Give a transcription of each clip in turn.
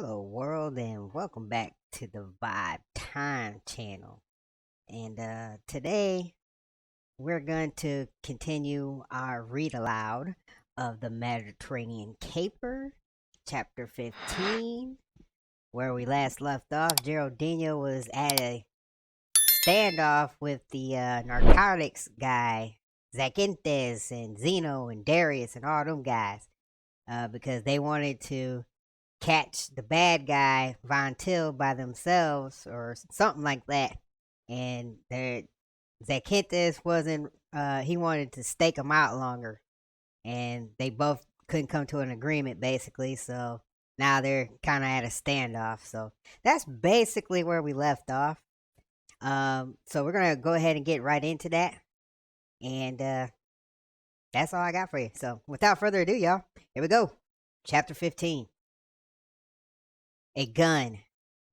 Hello, world, and welcome back to the ViBedTime channel. And today we're going to continue our read aloud of the Mediterranean Caper, chapter 15. Where we last left off, Geraldino was at a standoff with the narcotics guy, Zacynthus and Zeno and Darius and all them guys, because they wanted to catch the bad guy Von Till by themselves or something like that. And their Zacynthus wasn't he wanted to stake him out longer, and they both couldn't come to an agreement basically. So now they're kind of at a standoff. So that's basically where we left off. So we're gonna go ahead and get right into that, and that's all I got for you. So without further ado, y'all, here we go. Chapter 15. A gun,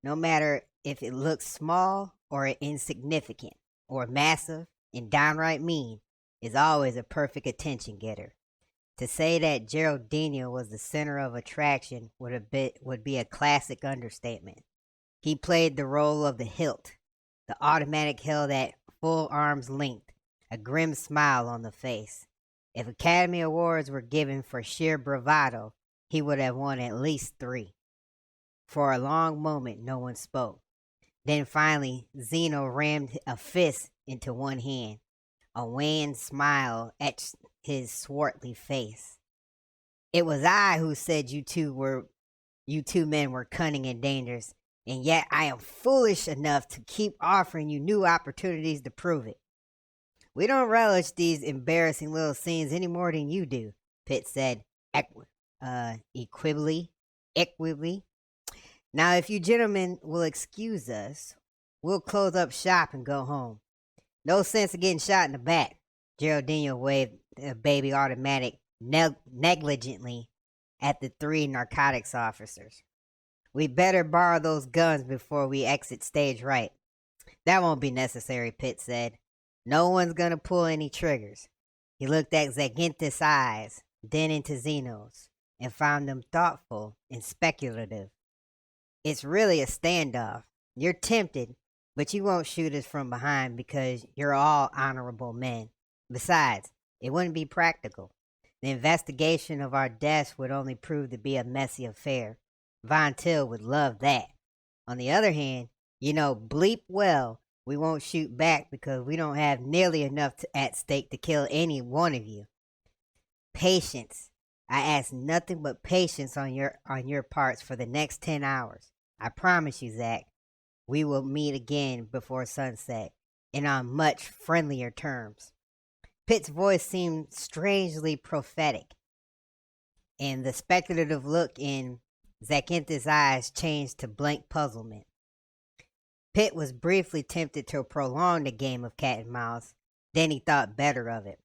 no matter if it looks small or insignificant, or massive and downright mean, is always a perfect attention getter. To say that Geraldino was the center of attraction would be a classic understatement. He played the role of the hilt, the automatic held at full arm's length, a grim smile on the face. If Academy Awards were given for sheer bravado, he would have won at least 3. For a long moment, no one spoke. Then finally, Zeno rammed a fist into one hand. A wan smile etched his swarthy face. It was I who said you two men were cunning and dangerous, and yet I am foolish enough to keep offering you new opportunities to prove it. We don't relish these embarrassing little scenes any more than you do, Pitt said equably. Now, if you gentlemen will excuse us, we'll close up shop and go home. No sense of getting shot in the back. Geraldino waved a baby automatic negligently at the 3 narcotics officers. We better borrow those guns before we exit stage right. That won't be necessary, Pitt said. No one's gonna pull any triggers. He looked at Zacynthus' eyes, then into Zeno's, and found them thoughtful and speculative. It's really a standoff. You're tempted, but you won't shoot us from behind because you're all honorable men. Besides, it wouldn't be practical. The investigation of our deaths would only prove to be a messy affair. Von Till would love that. On the other hand, you know bleep well we won't shoot back because we don't have nearly enough at stake to kill any one of you. Patience. I ask nothing but patience on your parts for the next 10 hours. I promise you, Zach, we will meet again before sunset, and on much friendlier terms. Pitt's voice seemed strangely prophetic, and the speculative look in Zacynthus' eyes changed to blank puzzlement. Pitt was briefly tempted to prolong the game of cat and mouse, then he thought better of it.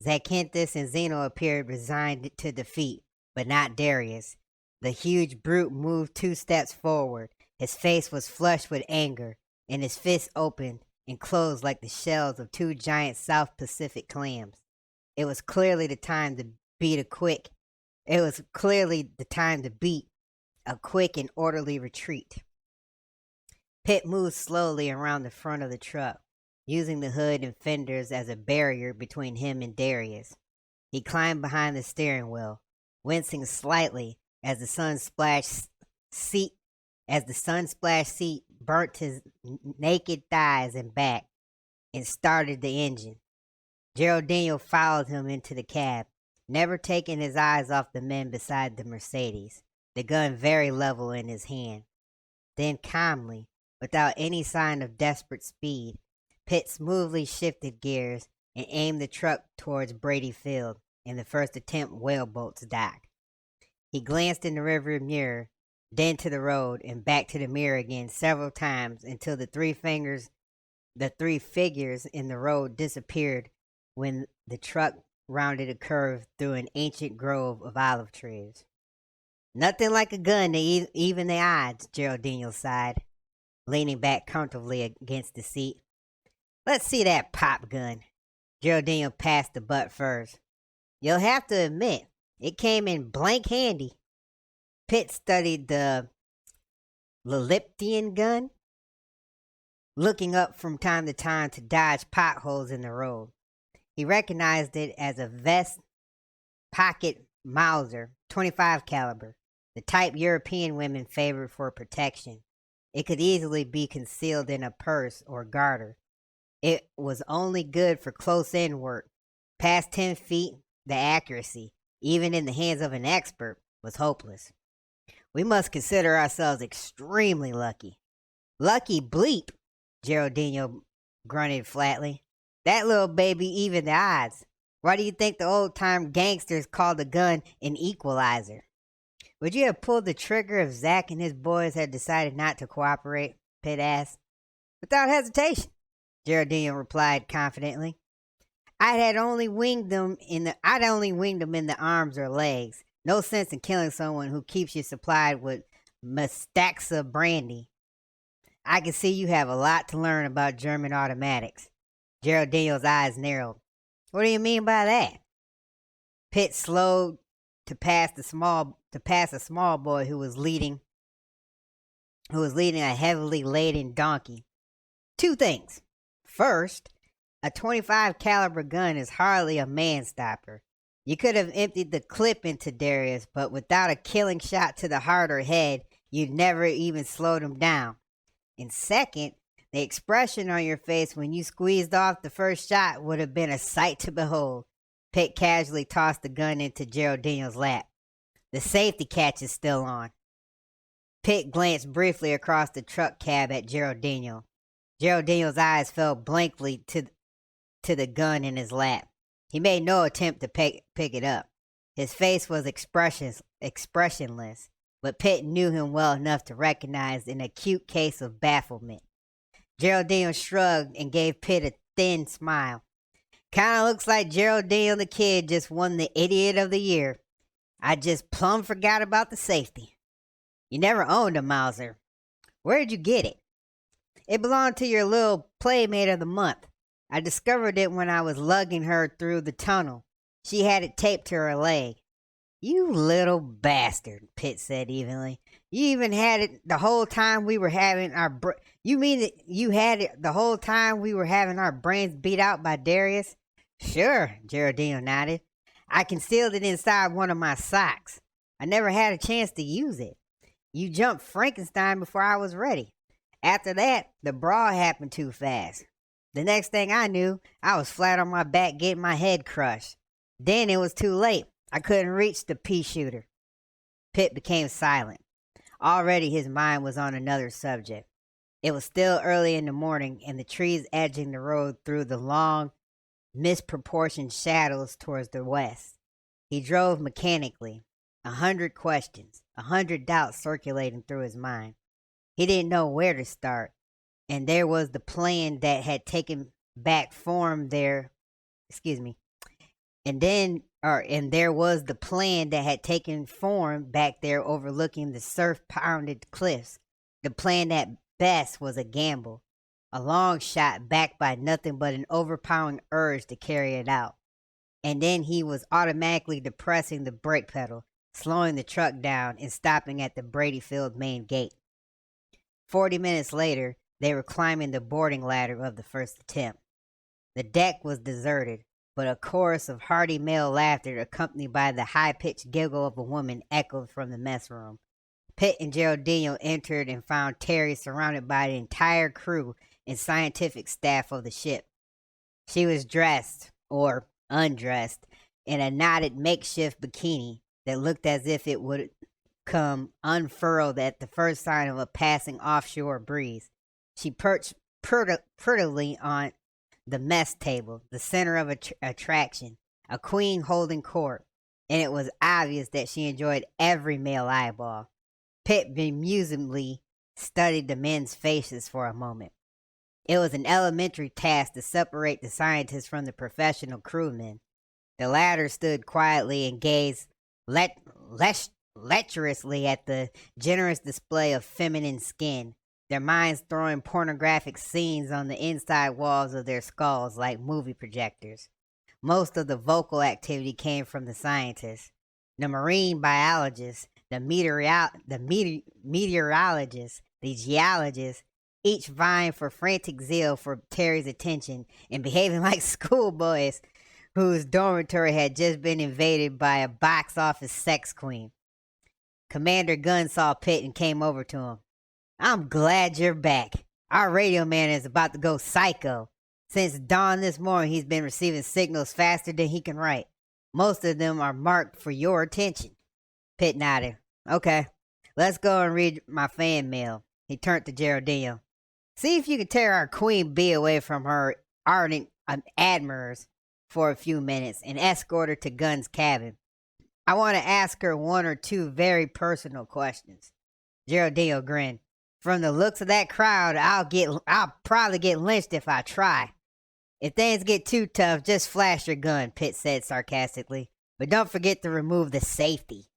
Zacynthus and Zeno appeared resigned to defeat, but not Darius. The huge brute moved 2 steps forward. His face was flushed with anger, and his fists opened and closed like the shells of 2 giant South Pacific clams. It was clearly the time to beat a quick and orderly retreat. Pitt moved slowly around the front of the truck, using the hood and fenders as a barrier between him and Darius. He climbed behind the steering wheel, wincing slightly as the sun-splashed seat burnt his naked thighs and back, and started the engine. Geraldino followed him into the cab, never taking his eyes off the men beside the Mercedes, the gun very level in his hand. Then calmly, without any sign of desperate speed, Pitt smoothly shifted gears and aimed the truck towards Brady Field in the first attempt whaleboat's dock. He glanced in the rearview mirror, then to the road and back to the mirror again several times until the three figures in the road disappeared when the truck rounded a curve through an ancient grove of olive trees. Nothing like a gun to even the odds, Geraldino sighed, leaning back comfortably against the seat. Let's see that pop gun. Geraldino passed the butt first. You'll have to admit, it came in blank handy. Pitt studied the Liliptian gun, looking up from time to time to dodge potholes in the road. He recognized it as a vest pocket Mauser, 25 caliber, the type European women favored for protection. It could easily be concealed in a purse or garter. It was only good for close-in work. Past 10 feet, the accuracy, even in the hands of an expert, was hopeless. We must consider ourselves extremely lucky. Lucky bleep, Geraldino grunted flatly. That little baby evened the odds. Why do you think the old-time gangsters called the gun an equalizer? Would you have pulled the trigger if Zach and his boys had decided not to cooperate? Pitt asked. Without hesitation, Geraldino replied confidently. I'd only winged them in the arms or legs. No sense in killing someone who keeps you supplied with Mustaxa brandy. I can see you have a lot to learn about German automatics. Geraldino's eyes narrowed. What do you mean by that? Pitt slowed to pass a small boy who was leading a heavily laden donkey. Two things. First, a 25 caliber gun is hardly a man-stopper. You could have emptied the clip into Darius, but without a killing shot to the heart or head, you'd never even slowed him down. And second, the expression on your face when you squeezed off the first shot would have been a sight to behold. Pitt casually tossed the gun into Geraldino's lap. The safety catch is still on. Pitt glanced briefly across the truck cab at Geraldino. Geraldino's eyes fell blankly to the gun in his lap. He made no attempt to pick it up. His face was expressionless, but Pitt knew him well enough to recognize an acute case of bafflement. Geraldino shrugged and gave Pitt a thin smile. Kinda looks like Geraldino the kid just won the Idiot of the Year. I just plumb forgot about the safety. You never owned a Mauser. Where'd you get it? It belonged to your little playmate of the month. I discovered it when I was lugging her through the tunnel. She had it taped to her leg. You little bastard, Pitt said evenly. You even had it the whole time we were having our You mean that you had it the whole time we were having our brains beat out by Darius? Sure, Geraldino nodded. I concealed it inside one of my socks. I never had a chance to use it. You jumped Frankenstein before I was ready. After that, the brawl happened too fast. The next thing I knew, I was flat on my back getting my head crushed. Then it was too late. I couldn't reach the pea shooter. Pitt became silent. Already his mind was on another subject. It was still early in the morning, and the trees edging the road threw the long, misproportioned shadows towards the west. He drove mechanically. 100 questions, 100 doubts circulating through his mind. He didn't know where to start, and there was the plan that had taken back form there. And there was the plan that had taken form back there overlooking the surf-pounded cliffs. The plan at best was a gamble, a long shot backed by nothing but an overpowering urge to carry it out. And then he was automatically depressing the brake pedal, slowing the truck down and stopping at the Bradyfield main gate. 40 minutes later, they were climbing the boarding ladder of the first attempt. The deck was deserted, but a chorus of hearty male laughter accompanied by the high-pitched giggle of a woman echoed from the mess room. Pitt and Geraldino entered and found Teri surrounded by the entire crew and scientific staff of the ship. She was dressed, or undressed, in a knotted makeshift bikini that looked as if it would come unfurled at the first sign of a passing offshore breeze. She perched prettily on the mess table, the center of attraction, a queen holding court, and it was obvious that she enjoyed every male eyeball. Pitt bemusedly studied the men's faces for a moment. It was an elementary task to separate the scientists from the professional crewmen. The latter stood quietly and gazed lecherously at the generous display of feminine skin, their minds throwing pornographic scenes on the inside walls of their skulls like movie projectors. Most of the vocal activity came from the scientists. The marine biologists, the meteorologists, The geologists, each vying for frantic zeal for Teri's attention and behaving like schoolboys whose dormitory had just been invaded by a box office sex queen. Commander Gunn saw Pitt and came over to him. I'm glad you're back. Our radio man is about to go psycho. Since dawn this morning, he's been receiving signals faster than he can write. Most of them are marked for your attention. Pitt nodded. Okay, let's go and read my fan mail. He turned to Geraldine. See if you can tear our queen bee away from her ardent admirers for a few minutes and escort her to Gunn's cabin. I want to ask her one or two very personal questions. Geraldine grinned. From the looks of that crowd, I'll probably get lynched if I try. If things get too tough, just flash your gun, Pitt said sarcastically. But don't forget to remove the safety.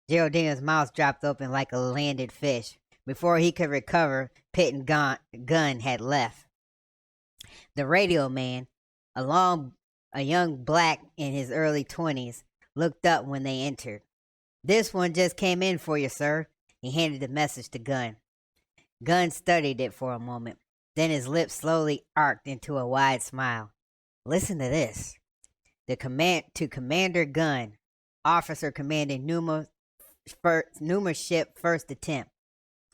Geraldine's mouth dropped open like a landed fish. Before he could recover, Pitt and Gunn had left. The radio man, a young black in his early 20s, looked up when they entered. This one just came in for you, sir. He handed the message to Gunn. Gunn studied it for a moment. Then his lips slowly arced into a wide smile. Listen to this. To Commander Gunn, officer commanding Numa ship first attempt.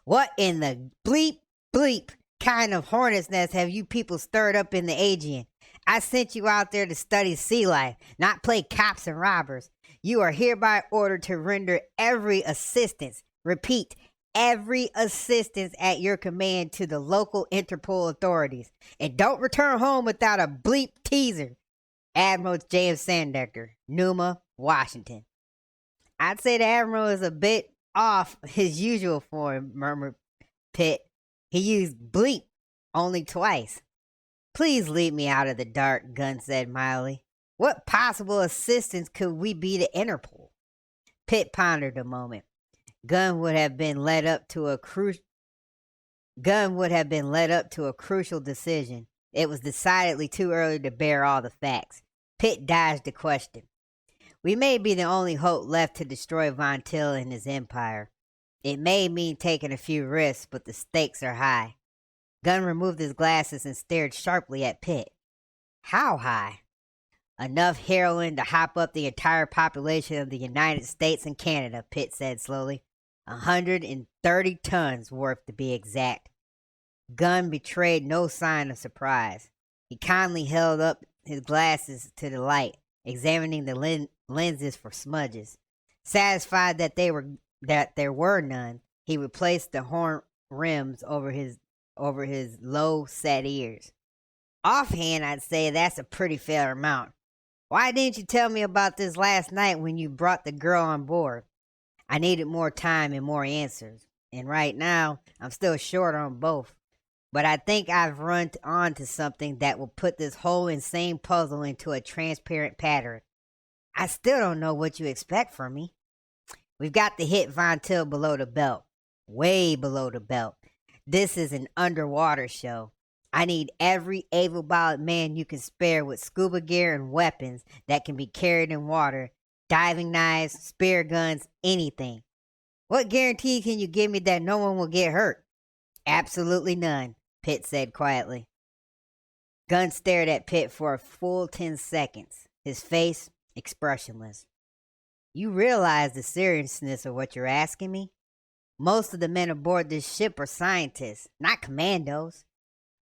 What in the bleep kind of hornet's nest have you people stirred up in the Aegean? I sent you out there to study sea life, not play cops and robbers. You are hereby ordered to render every assistance, repeat, every assistance at your command to the local Interpol authorities. And don't return home without a bleep teaser. Admiral James Sandecker, Numa, Washington. I'd say the Admiral is a bit off his usual form, murmured Pitt. He used bleep only twice. Please lead me out of the dark, Gunn said mildly. What possible assistance could we be to Interpol? Pitt pondered a moment. Gunn would have been led up to a crucial decision. It was decidedly too early to bear all the facts. Pitt dodged the question. We may be the only hope left to destroy Von Till and his empire. It may mean taking a few risks, but the stakes are high. Gunn removed his glasses and stared sharply at Pitt. How high? Enough heroin to hop up the entire population of the United States and Canada, Pitt said slowly. 130 tons worth to be exact. Gunn betrayed no sign of surprise. He kindly held up his glasses to the light, examining the lenses for smudges. Satisfied that there were none, he replaced the horn rims over his low set ears. Offhand, I'd say that's a pretty fair amount. Why didn't you tell me about this last night when you brought the girl on board? I needed more time and more answers, and right now I'm still short on both. But I think I've run on to something that will put this whole insane puzzle into a transparent pattern. I still don't know what you expect from me. We've got to hit Von Till below the belt, way below the belt. This is an underwater show. I need every able-bodied man you can spare with scuba gear and weapons that can be carried in water, diving knives, spear guns, anything. What guarantee can you give me that no one will get hurt? Absolutely none, Pitt said quietly. Gunn stared at Pitt for a full 10 seconds, his face expressionless. You realize the seriousness of what you're asking me? Most of the men aboard this ship are scientists, not commandos.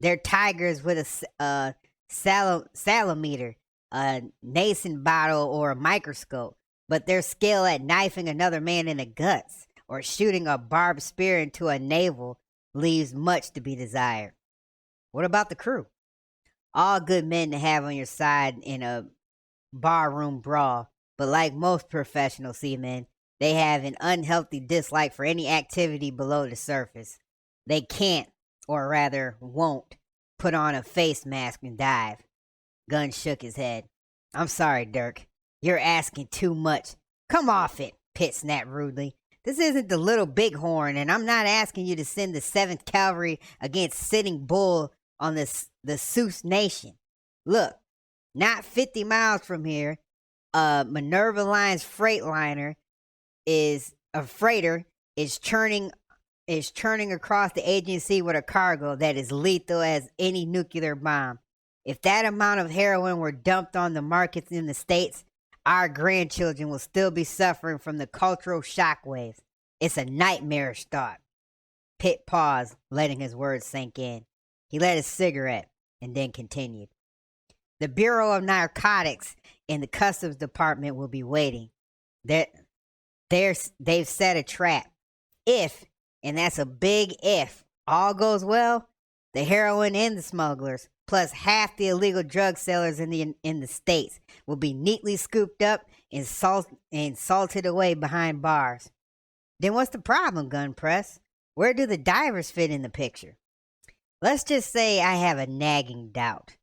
They're tigers with a salometer, a Nason bottle, or a microscope, but their skill at knifing another man in the guts or shooting a barbed spear into a navel leaves much to be desired. What about the crew? All good men to have on your side in a barroom brawl, but like most professional seamen, they have an unhealthy dislike for any activity below the surface. They can't, or rather won't, put on a face mask and dive. Gunn shook his head. I'm sorry, Dirk. You're asking too much. Come off it, Pitt snapped rudely. This isn't the Little Bighorn, and I'm not asking you to send the 7th Cavalry against Sitting Bull on the Sioux Nation. Look, not 50 miles from here, Minerva Line's freighter is churning is churning across the agency with a cargo that is lethal as any nuclear bomb. If that amount of heroin were dumped on the markets in the States, our grandchildren will still be suffering from the cultural shockwaves. It's a nightmarish thought. Pitt paused, letting his words sink in. He lit his cigarette and then continued. The Bureau of Narcotics and the Customs Department will be waiting. They've set a trap. If, and that's a big if, all goes well, the heroin and the smugglers, plus half the illegal drug sellers in the States, will be neatly scooped up and salted away behind bars. Then what's the problem, Gun Press? Where do the divers fit in the picture? Let's just say I have a nagging doubt.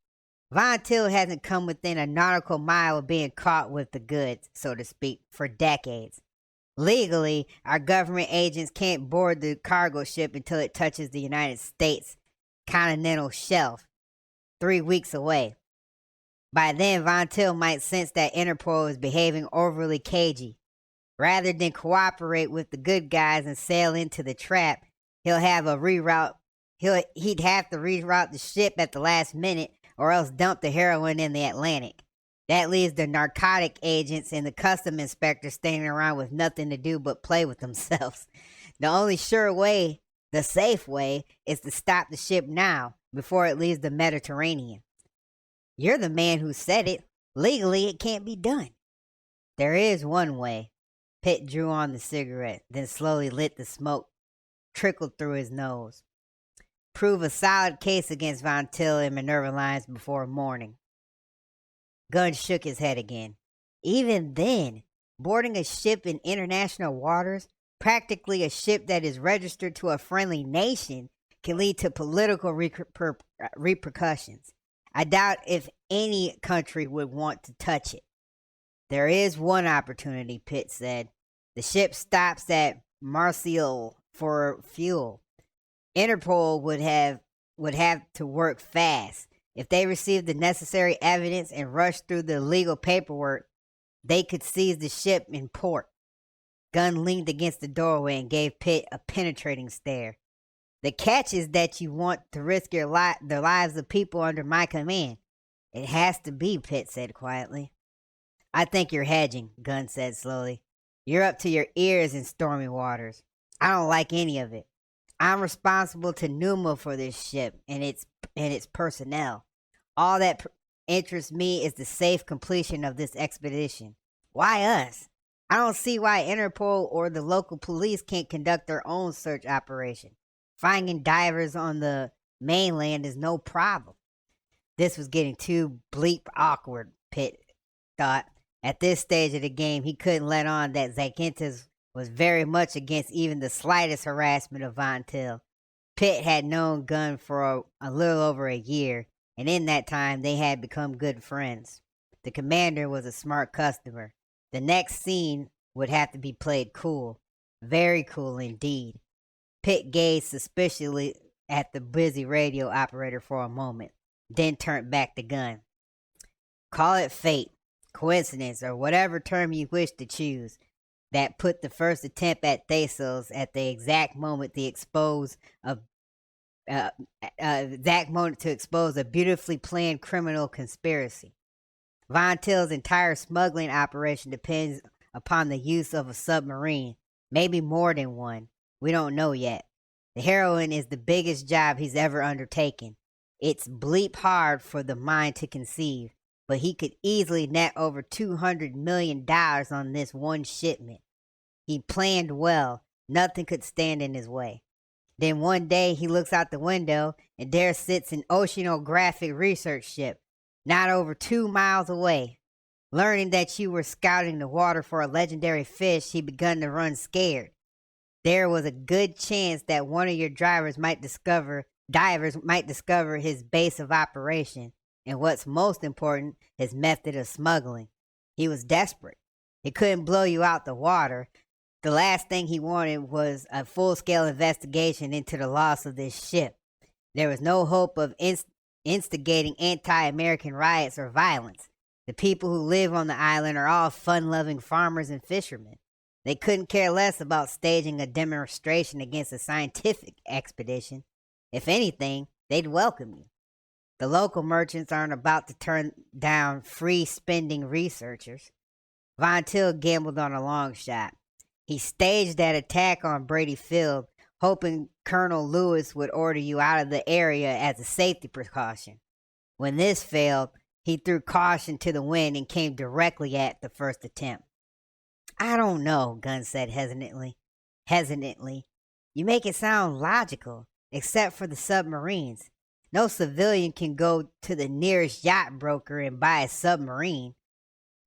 Von Till hasn't come within a nautical mile of being caught with the goods, so to speak, for decades. Legally, our government agents can't board the cargo ship until it touches the United States continental shelf, 3 weeks away. By then, Von Till might sense that Interpol is behaving overly cagey. Rather than cooperate with the good guys and sail into the trap, he'd have to reroute the ship at the last minute or else dump the heroin in the Atlantic. That leaves the narcotic agents and the custom inspectors standing around with nothing to do but play with themselves. The only sure way, the safe way, is to stop the ship now before it leaves the Mediterranean. You're the man who said it. Legally, it can't be done. There is one way. Pitt drew on the cigarette, then slowly lit the smoke, trickled through his nose. Prove a solid case against Von Till and Minerva Lines before morning. Gunn shook his head again. Even then, boarding a ship in international waters, practically a ship that is registered to a friendly nation, can lead to political repercussions. I doubt if any country would want to touch it. There is one opportunity, Pitt said. The ship stops at Marseille for fuel. Interpol would have to work fast. If they received the necessary evidence and rushed through the legal paperwork, they could seize the ship in port. Gunn leaned against the doorway and gave Pitt a penetrating stare. The catch is that you want to risk the lives of people under my command. It has to be, Pitt said quietly. I think you're hedging, Gunn said slowly. You're up to your ears in stormy waters. I don't like any of it. I'm responsible to Numa for this ship and its personnel. All that interests me is the safe completion of this expedition. Why us? I don't see why Interpol or the local police can't conduct their own search operation. Finding divers on the mainland is no problem. This was getting too bleep awkward, Pitt thought. At this stage of the game, he couldn't let on that Zacynthus was very much against even the slightest harassment of Von Till. Pitt had known Gunn for a little over a year, and in that time they had become good friends. The commander was a smart customer. The next scene would have to be played cool. Very cool indeed. Pitt gazed suspiciously at the busy radio operator for a moment, then turned back to Gunn. Call it fate, coincidence, or whatever term you wish to choose, that put the first attempt at Thasos at the exact moment to expose a beautifully planned criminal conspiracy. Von Till's entire smuggling operation depends upon the use of a submarine, maybe more than one. We don't know yet. The heroin is the biggest job he's ever undertaken. It's bleep hard for the mind to conceive, but he could easily net over $200 million on this one shipment. He planned well. Nothing could stand in his way. Then one day he looks out the window, and there sits an oceanographic research ship, not over 2 miles away. Learning that you were scouting the water for a legendary fish, he begun to run scared. There was a good chance that one of your divers might discover his base of operation, and what's most important, his method of smuggling. He was desperate. He couldn't blow you out the water. The last thing he wanted was a full-scale investigation into the loss of this ship. There was no hope of instigating anti-American riots or violence. The people who live on the island are all fun-loving farmers and fishermen. They couldn't care less about staging a demonstration against a scientific expedition. If anything, they'd welcome you. The local merchants aren't about to turn down free spending researchers. Von Till gambled on a long shot. He staged that attack on Brady Field, hoping Colonel Lewis would order you out of the area as a safety precaution. When this failed, he threw caution to the wind and came directly at the first attempt. I don't know, Gunn said hesitantly. You make it sound logical, except for the submarines. No civilian can go to the nearest yacht broker and buy a submarine.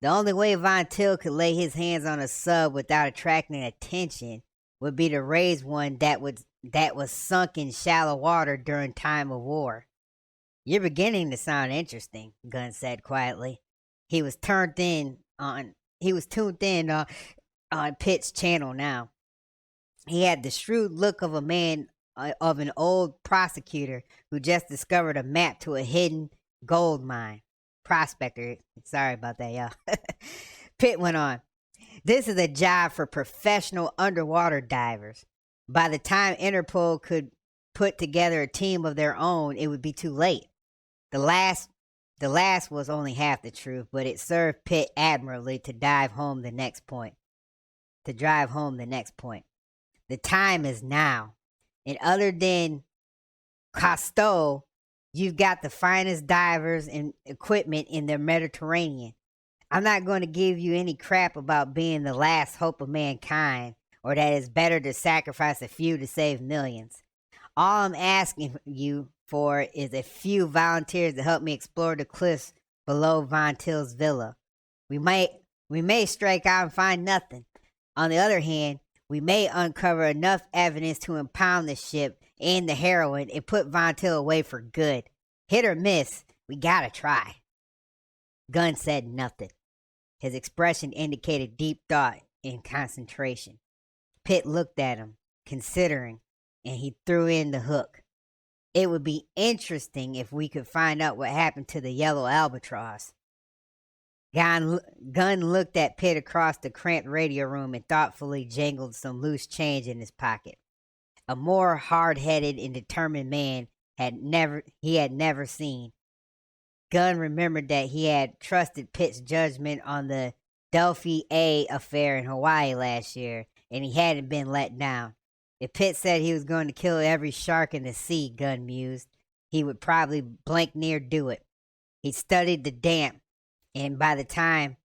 The only way Von Till could lay his hands on a sub without attracting attention would be to raise one that was sunk in shallow water during time of war. You're beginning to sound interesting, Gunn said quietly. He was tuned in on Pitt's channel now. He had the shrewd look of a man of an old prosecutor who just discovered a map to a hidden gold mine. Prospector. Sorry about that, y'all. Pitt went on. This is a job for professional underwater divers. By the time Interpol could put together a team of their own, it would be too late. The last was only half the truth, but it served Pitt admirably to drive home the next point. The time is now. And other than Cousteau, you've got the finest divers and equipment in the Mediterranean. I'm not going to give you any crap about being the last hope of mankind, or that it's better to sacrifice a few to save millions. All I'm asking you for is a few volunteers to help me explore the cliffs below Von Till's villa. We may strike out and find nothing. On the other hand, we may uncover enough evidence to impound the ship and the heroin and put Von Till away for good. Hit or miss, we gotta try. Gunn said nothing. His expression indicated deep thought and concentration. Pitt looked at him, considering, and he threw in the hook. It would be interesting if we could find out what happened to the yellow albatross. Gunn looked at Pitt across the cramped radio room and thoughtfully jangled some loose change in his pocket. A more hard-headed and determined man he had never seen. Gunn remembered that he had trusted Pitt's judgment on the Delphi A affair in Hawaii last year, and he hadn't been let down. If Pitt said he was going to kill every shark in the sea, Gunn mused, he would probably blank near do it. He studied the damp, and by this time,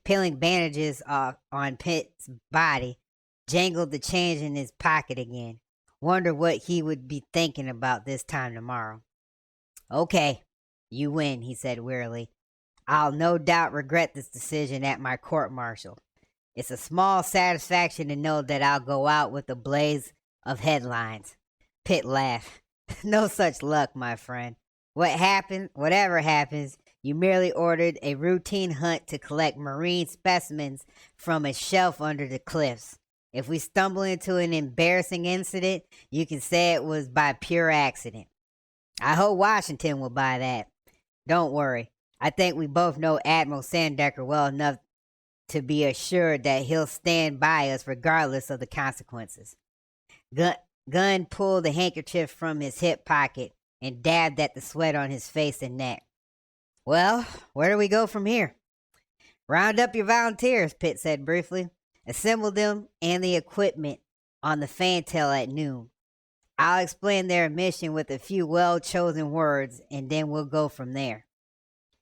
peeling bandages off on Pitt's body, jangled the change in his pocket again. Wonder what he would be thinking about this time tomorrow. Okay, you win, he said wearily. I'll no doubt regret this decision at my court-martial. It's a small satisfaction to know that I'll go out with a blaze of headlines. Pitt laughed. No such luck, my friend. Whatever happens, you merely ordered a routine hunt to collect marine specimens from a shelf under the cliffs. If we stumble into an embarrassing incident, you can say it was by pure accident. I hope Washington will buy that. Don't worry. I think we both know Admiral Sandecker well enough to be assured that he'll stand by us regardless of the consequences. Gunn pulled the handkerchief from his hip pocket and dabbed at the sweat on his face and neck. Well, where do we go from here? Round up your volunteers, Pitt said briefly. Assemble them and the equipment on the fantail at noon. I'll explain their mission with a few well-chosen words, and then we'll go from there.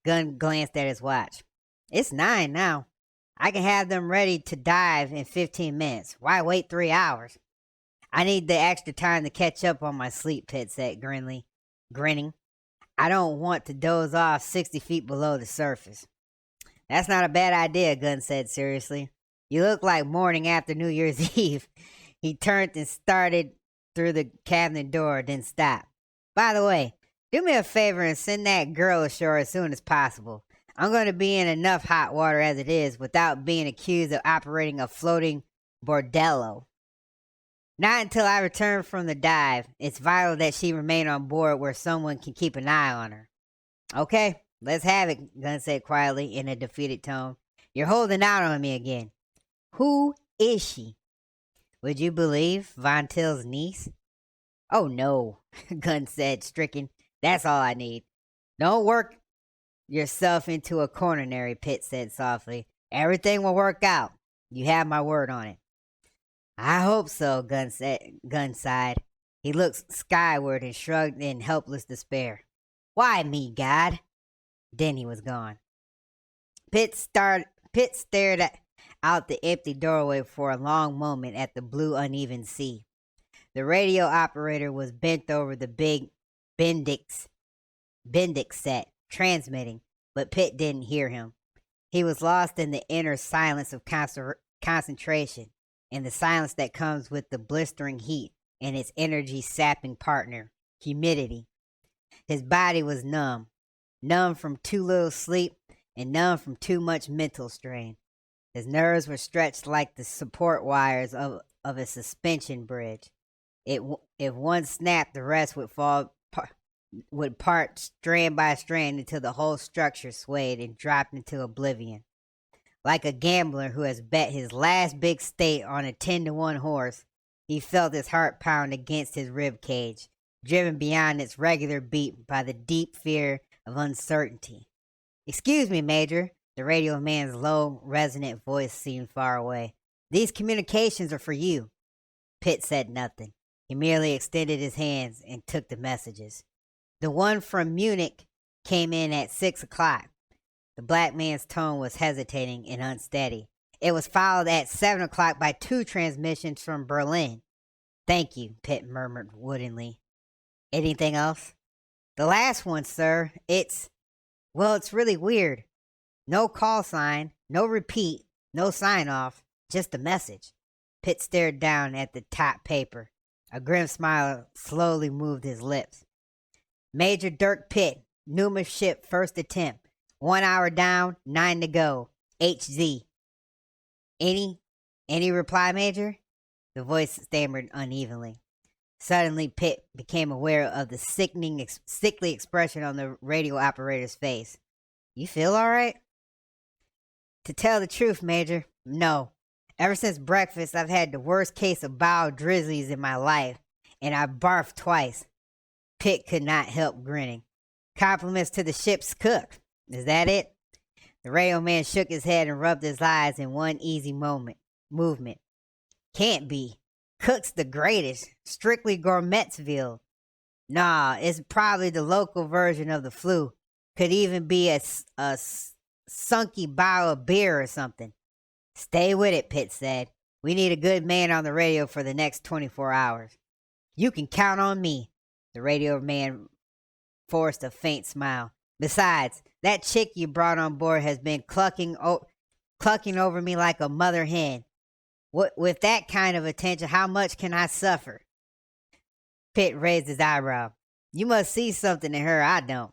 Gunn glanced at his watch. It's 9 now. I can have them ready to dive in 15 minutes. Why wait 3 hours? I need the extra time to catch up on my sleep, Pitt said grinning. I don't want to doze off 60 feet below the surface. That's not a bad idea, Gunn said seriously. You look like morning after New Year's Eve. He turned and started through the cabinet door, then stopped. By the way, do me a favor and send that girl ashore as soon as possible. I'm going to be in enough hot water as it is without being accused of operating a floating bordello. Not until I return from the dive. It's vital that she remain on board where someone can keep an eye on her. Okay, let's have it, Gunn said quietly in a defeated tone. You're holding out on me again. Who is she? Would you believe Von Till's niece? Oh no, Gunn said, stricken. That's all I need. Don't work yourself into a coronary, Pitt said softly. Everything will work out. You have my word on it. I hope so, Gunn sighed. He looked skyward and shrugged in helpless despair. Why me, God? Then he was gone. Pitt stared out the empty doorway for a long moment at the blue, uneven sea. The radio operator was bent over the big Bendix set, transmitting, but Pitt didn't hear him. He was lost in the inner silence of concentration, in the silence that comes with the blistering heat and its energy-sapping partner, humidity. His body was numb from too little sleep and numb from too much mental strain. His nerves were stretched like the support wires of a suspension bridge. If one snapped, the rest would part strand by strand until the whole structure swayed and dropped into oblivion. Like a gambler who has bet his last big stake on a 10-to-1 horse, he felt his heart pound against his rib cage, driven beyond its regular beat by the deep fear of uncertainty. Excuse me, Major. The radio man's low, resonant voice seemed far away. These communications are for you. Pitt said nothing. He merely extended his hands and took the messages. The one from Munich came in at 6 o'clock. The black man's tone was hesitating and unsteady. It was followed at 7 o'clock by 2 transmissions from Berlin. Thank you, Pitt murmured woodenly. Anything else? The last one, sir, it's really weird. No call sign, no repeat, no sign-off, just a message. Pitt stared down at the top paper. A grim smile slowly moved his lips. Major Dirk Pitt, Numa ship first attempt. 1 hour down, 9 to go. HZ. Any reply, Major? The voice stammered unevenly. Suddenly, Pitt became aware of the sickly expression on the radio operator's face. You feel all right? To tell the truth, Major, no. Ever since breakfast, I've had the worst case of bowel drizzlies in my life, and I barfed twice. Pitt could not help grinning. Compliments to the ship's cook. Is that it? The radio man shook his head and rubbed his eyes in one easy movement. Can't be. Cook's the greatest. Strictly Gourmetsville. Nah, it's probably the local version of the flu. Could even be a sunky bottle of beer or something. Stay with it, Pitt said. We need a good man on the radio for the next 24 hours. You can count on me. The radio man forced a faint smile. Besides, that chick you brought on board has been clucking over me like a mother hen. With that kind of attention, how much can I suffer? Pitt raised his eyebrow. You must see something in her I don't.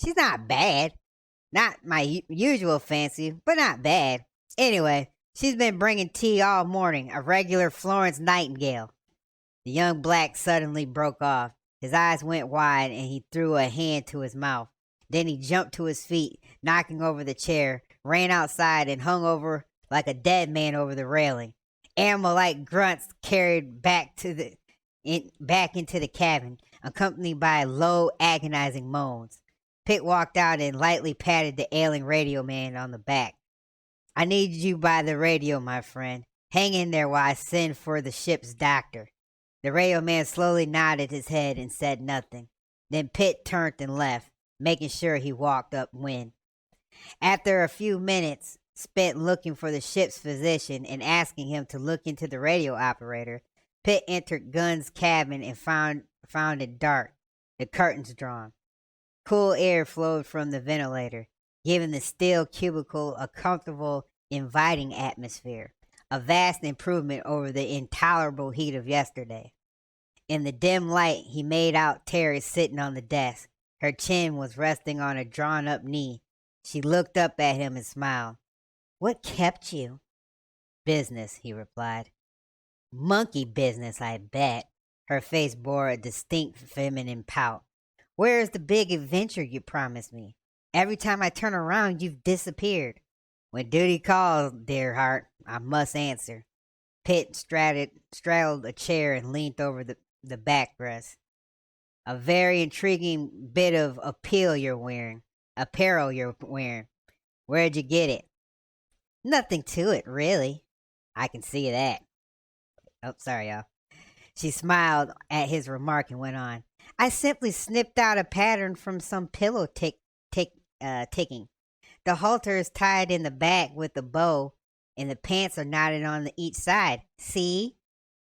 She's not bad. Not my usual fancy, but not bad. Anyway, she's been bringing tea all morning, a regular Florence Nightingale. The young black suddenly broke off. His eyes went wide and he threw a hand to his mouth. Then he jumped to his feet, knocking over the chair, ran outside and hung over like a dead man over the railing. Animal-like grunts carried back into the cabin, accompanied by low, agonizing moans. Pitt walked out and lightly patted the ailing radio man on the back. I need you by the radio, my friend. Hang in there while I send for the ship's doctor. The radio man slowly nodded his head and said nothing. Then Pitt turned and left, making sure he walked upwind. After a few minutes spent looking for the ship's physician and asking him to look into the radio operator, Pitt entered Gunn's cabin and found it dark, the curtains drawn. Cool air flowed from the ventilator, giving the steel cubicle a comfortable, inviting atmosphere, a vast improvement over the intolerable heat of yesterday. In the dim light, he made out Teri sitting on the desk. Her chin was resting on a drawn-up knee. She looked up at him and smiled. What kept you? Business, he replied. Monkey business, I bet. Her face bore a distinct feminine pout. Where is the big adventure you promised me? Every time I turn around, you've disappeared. When duty calls, dear heart, I must answer. Pitt straddled a chair and leaned over the backrest. A very intriguing bit of apparel you're wearing. Where'd you get it? Nothing to it, really. I can see that. Oh, sorry, y'all. She smiled at his remark and went on. I simply snipped out a pattern from some pillow ticking. The halter is tied in the back with a bow, and the pants are knotted on each side. See?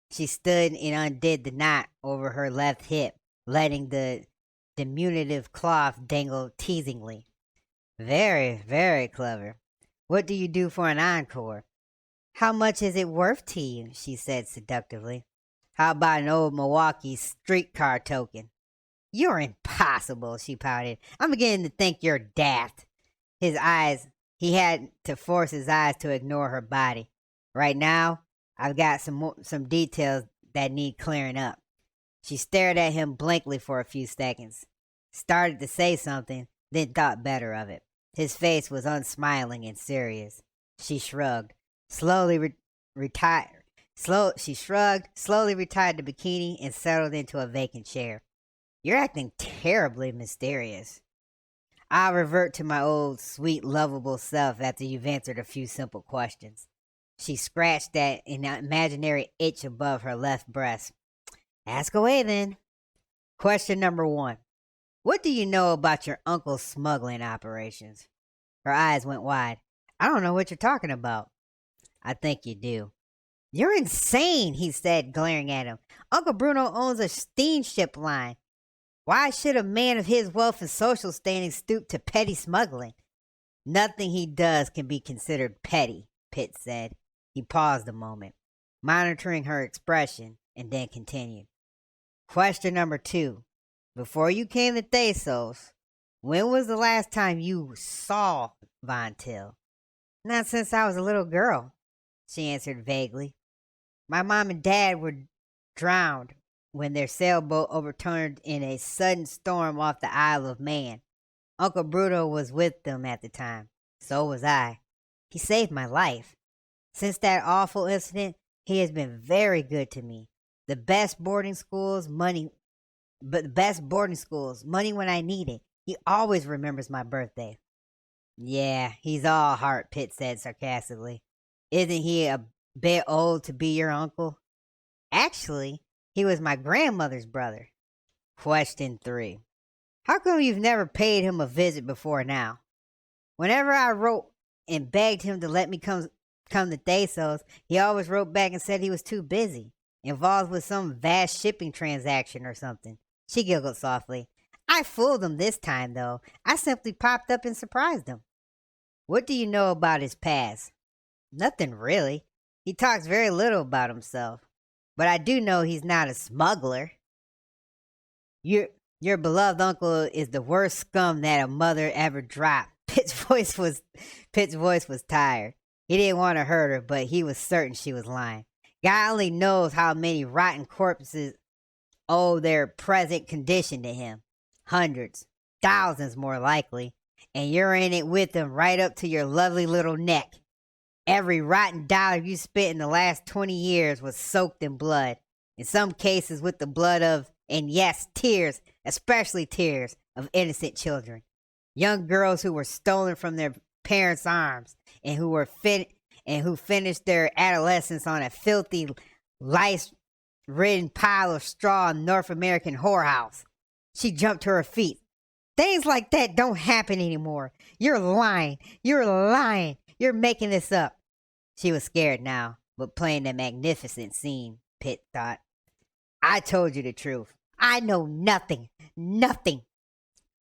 She stood and undid the knot over her left hip, letting the diminutive cloth dangle teasingly. Very, very clever. What do you do for an encore? How much is it worth to you? She said seductively. How about an old Milwaukee streetcar token? You're impossible, she pouted. I'm beginning to think you're daft. He had to force his eyes to ignore her body. Right now, I've got some details that need clearing up. She stared at him blankly for a few seconds, started to say something, then thought better of it. His face was unsmiling and serious. She shrugged, slowly retired the bikini and settled into a vacant chair. You're acting terribly mysterious. I'll revert to my old, sweet, lovable self after you've answered a few simple questions. She scratched at an imaginary itch above her left breast. Ask away, then. Question number 1. What do you know about your uncle's smuggling operations? Her eyes went wide. I don't know what you're talking about. I think you do. You're insane, he said, glaring at him. Uncle Bruno owns a steamship line. Why should a man of his wealth and social standing stoop to petty smuggling? Nothing he does can be considered petty, Pitt said. He paused a moment, monitoring her expression, and then continued. Question number 2. Before you came to Thasos, when was the last time you saw Von Till? Not since I was a little girl, she answered vaguely. My mom and dad were drowned when their sailboat overturned in a sudden storm off the Isle of Man. Uncle Bruno was with them at the time. So was I. He saved my life. Since that awful incident, he has been very good to me. The best boarding schools, money when I need it. He always remembers my birthday. Yeah, he's all heart, Pitt said sarcastically. Isn't he a bit old to be your uncle? Actually, he was my grandmother's brother. Question 3. How come you've never paid him a visit before now? Whenever I wrote and begged him to let me come to Thasos, he always wrote back and said he was too busy, involved with some vast shipping transaction or something. She giggled softly. I fooled him this time, though. I simply popped up and surprised him. What do you know about his past? Nothing really. He talks very little about himself. But I do know he's not a smuggler. Your beloved uncle is the worst scum that a mother ever dropped. Pitt's voice was tired. He didn't want to hurt her, but he was certain she was lying. God only knows how many rotten corpses owe their present condition to him. Hundreds, thousands more likely. And you're in it with them right up to your lovely little neck. Every rotten dollar you spent in the last 20 years was soaked in blood. In some cases with the blood of, and yes, tears, especially tears of innocent children. Young girls who were stolen from their parents' arms and who finished their adolescence on a filthy, lice-ridden pile of straw in North American whorehouse. She jumped to her feet. Things like that don't happen anymore. You're lying. You're lying. You're making this up. She was scared now, but playing a magnificent scene, Pitt thought. I told you the truth. I know nothing. Nothing.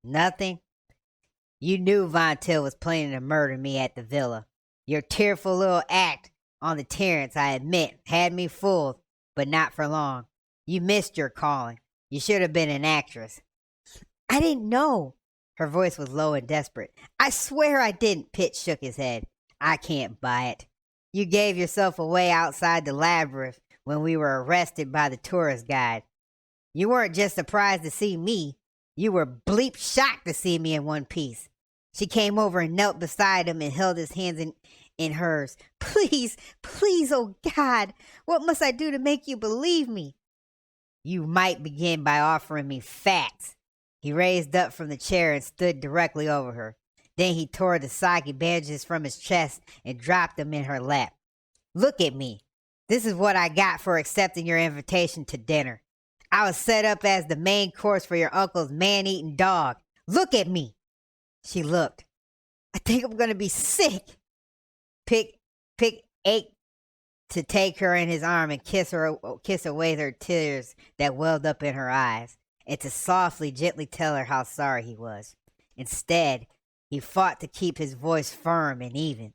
Nothing? You knew Von Till was planning to murder me at the villa. Your tearful little act on the Terrence, I admit, had me fooled, but not for long. You missed your calling. You should have been an actress. I didn't know. Her voice was low and desperate. I swear I didn't. Pitt shook his head. I can't buy it. You gave yourself away outside the labyrinth when we were arrested by the tourist guide. You weren't just surprised to see me. You were bleep shocked to see me in one piece. She came over and knelt beside him and held his hands in hers. Please, please, oh God, what must I do to make you believe me? You might begin by offering me facts. He raised up from the chair and stood directly over her. Then he tore the sake bandages from his chest and dropped them in her lap. Look at me. This is what I got for accepting your invitation to dinner. I was set up as the main course for your uncle's man-eating dog. Look at me. She looked. I think I'm going to be sick. Pitt ached to take her in his arm and kiss away her tears that welled up in her eyes, and to softly, gently tell her how sorry he was. Instead, he fought to keep his voice firm and even.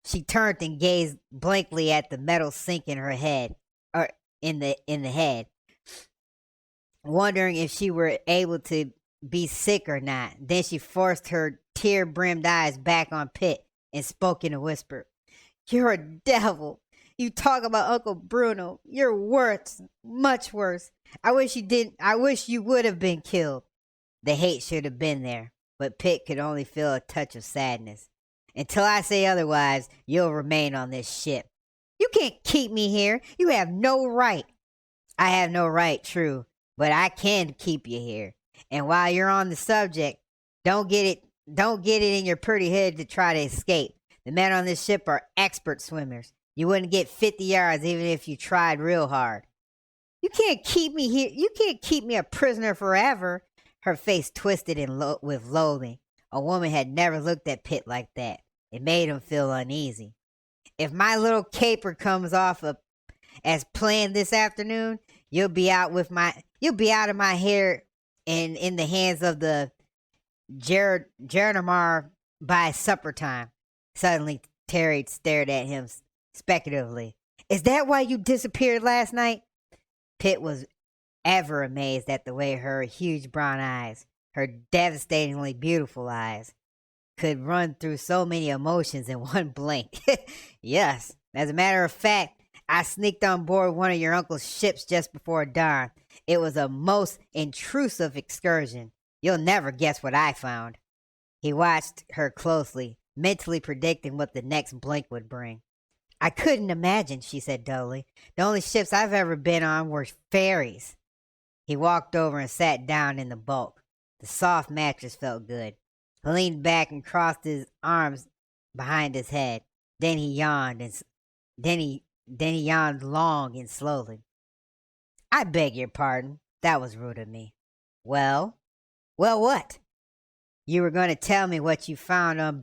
She turned and gazed blankly at the metal sink in her head, or in the head, wondering if she were able to be sick or not. Then she forced her tear-brimmed eyes back on Pitt and spoke in a whisper. You're a devil. You talk about Uncle Bruno. You're worse, much worse. I wish you would have been killed. The hate should have been there, but Pitt could only feel a touch of sadness. Until I say otherwise, you'll remain on this ship. You can't keep me here. You have no right. I have no right, true, but I can keep you here. And while you're on the subject, don't get it in your pretty head to try to escape. The men on this ship are expert swimmers. You wouldn't get 50 yards even if you tried real hard. You can't keep me here. You can't keep me a prisoner forever. Her face twisted with loathing. A woman had never looked at Pitt like that. It made him feel uneasy. If my little caper comes off as planned this afternoon, you'll be out of my hair and in the hands of the Geronimar by supper time. Suddenly, Teri stared at him speculatively. Is that why you disappeared last night? Pitt was ever amazed at the way her huge brown eyes, her devastatingly beautiful eyes, could run through so many emotions in one blink. Yes, as a matter of fact, I sneaked on board one of your uncle's ships just before dawn. It was a most intrusive excursion. You'll never guess what I found. He watched her closely, mentally predicting what the next blink would bring. I couldn't imagine, she said dully. The only ships I've ever been on were ferries. He walked over and sat down in the bulk. The soft mattress felt good. He leaned back and crossed his arms behind his head. Then he yawned long and slowly. I beg your pardon. That was rude of me. Well, what? You were going to tell me what you found on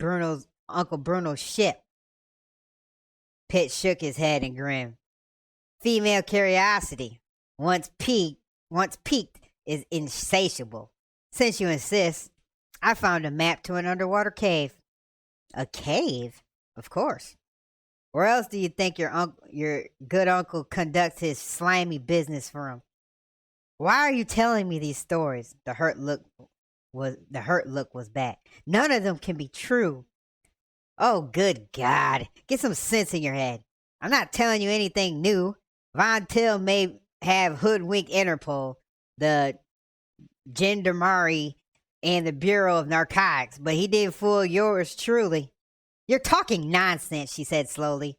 Uncle Bruno's ship. Pitt shook his head and grinned. Female curiosity, once piqued, is insatiable. Since you insist, I found a map to an underwater cave. A cave? Of course. Where else do you think your good uncle conducts his slimy business from? Why are you telling me these stories? The hurt look was back. None of them can be true. Oh, good God. Get some sense in your head. I'm not telling you anything new. Von Till may have hoodwinked Interpol, the Gendarmerie, and the Bureau of Narcotics, but he didn't fool yours truly. You're talking nonsense, she said slowly.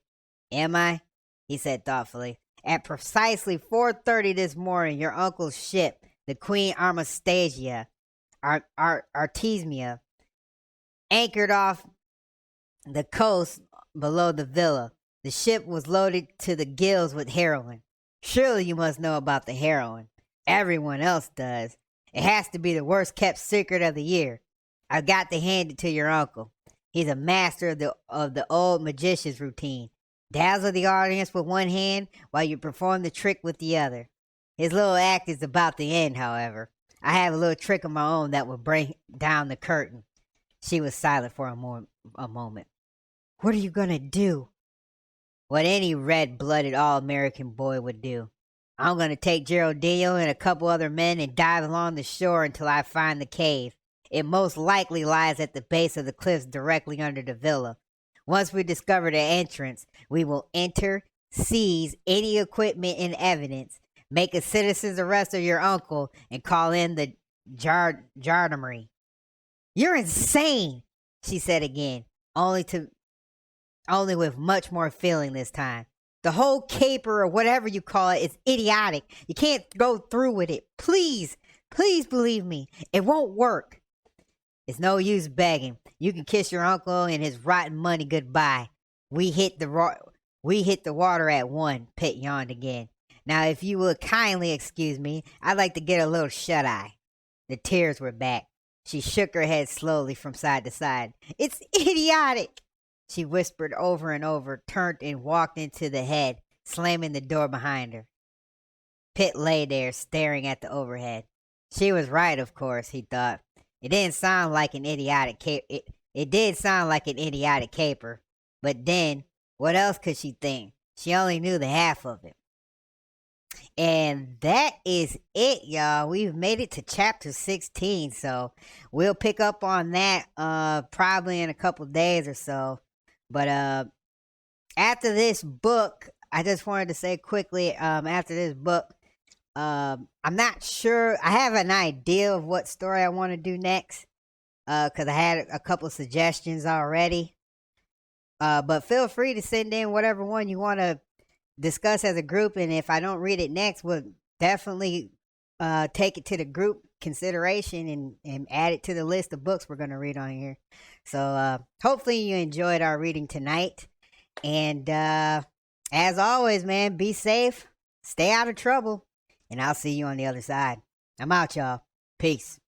Am I? He said thoughtfully. At precisely 4:30 this morning, your uncle's ship, the Queen Armistasia, Artemisia, anchored off the coast below the villa. The ship was loaded to the gills with heroin. Surely you must know about the heroin. Everyone else does. It has to be the worst kept secret of the year. I've got to hand it to your uncle. He's a master of the old magician's routine. Dazzle the audience with one hand while you perform the trick with the other. His little act is about to end, however. I have a little trick of my own that will bring down the curtain. She was silent for a moment. What are you going to do? What any red-blooded all-American boy would do. I'm going to take Geraldino and a couple other men and dive along the shore until I find the cave. It most likely lies at the base of the cliffs directly under the villa. Once we discover the entrance, we will enter, seize any equipment and evidence, make a citizen's arrest of your uncle, and call in the gendarmerie. You're insane, she said again, only with much more feeling this time. The whole caper or whatever you call it is idiotic. You can't go through with it. Please, please believe me. It won't work. It's no use begging. You can kiss your uncle and his rotten money goodbye. We hit the water at 1, Pitt yawned again. Now, if you will kindly excuse me, I'd like to get a little shut-eye. The tears were back. She shook her head slowly from side to side. It's idiotic, she whispered over and over, turned and walked into the head, slamming the door behind her. Pitt lay there, staring at the overhead. She was right, of course, he thought. It didn't sound like an idiotic it did sound like an idiotic caper. But then, what else could she think? She only knew the half of it. And that is it, y'all. We've made it to chapter 16, so we'll pick up on that probably in a couple days or so. But after this book, I just wanted to say quickly, after this book, I'm not sure. I have an idea of what story I want to do next, because I had a couple suggestions already. But feel free to send in whatever one you want to discuss as a group, and if I don't read it next, we'll definitely take it to the group consideration and add it to the list of books we're going to read on here. So hopefully you enjoyed our reading tonight, and as always, man, be safe, stay out of trouble, and I'll see you on the other side. I'm out, y'all. Peace.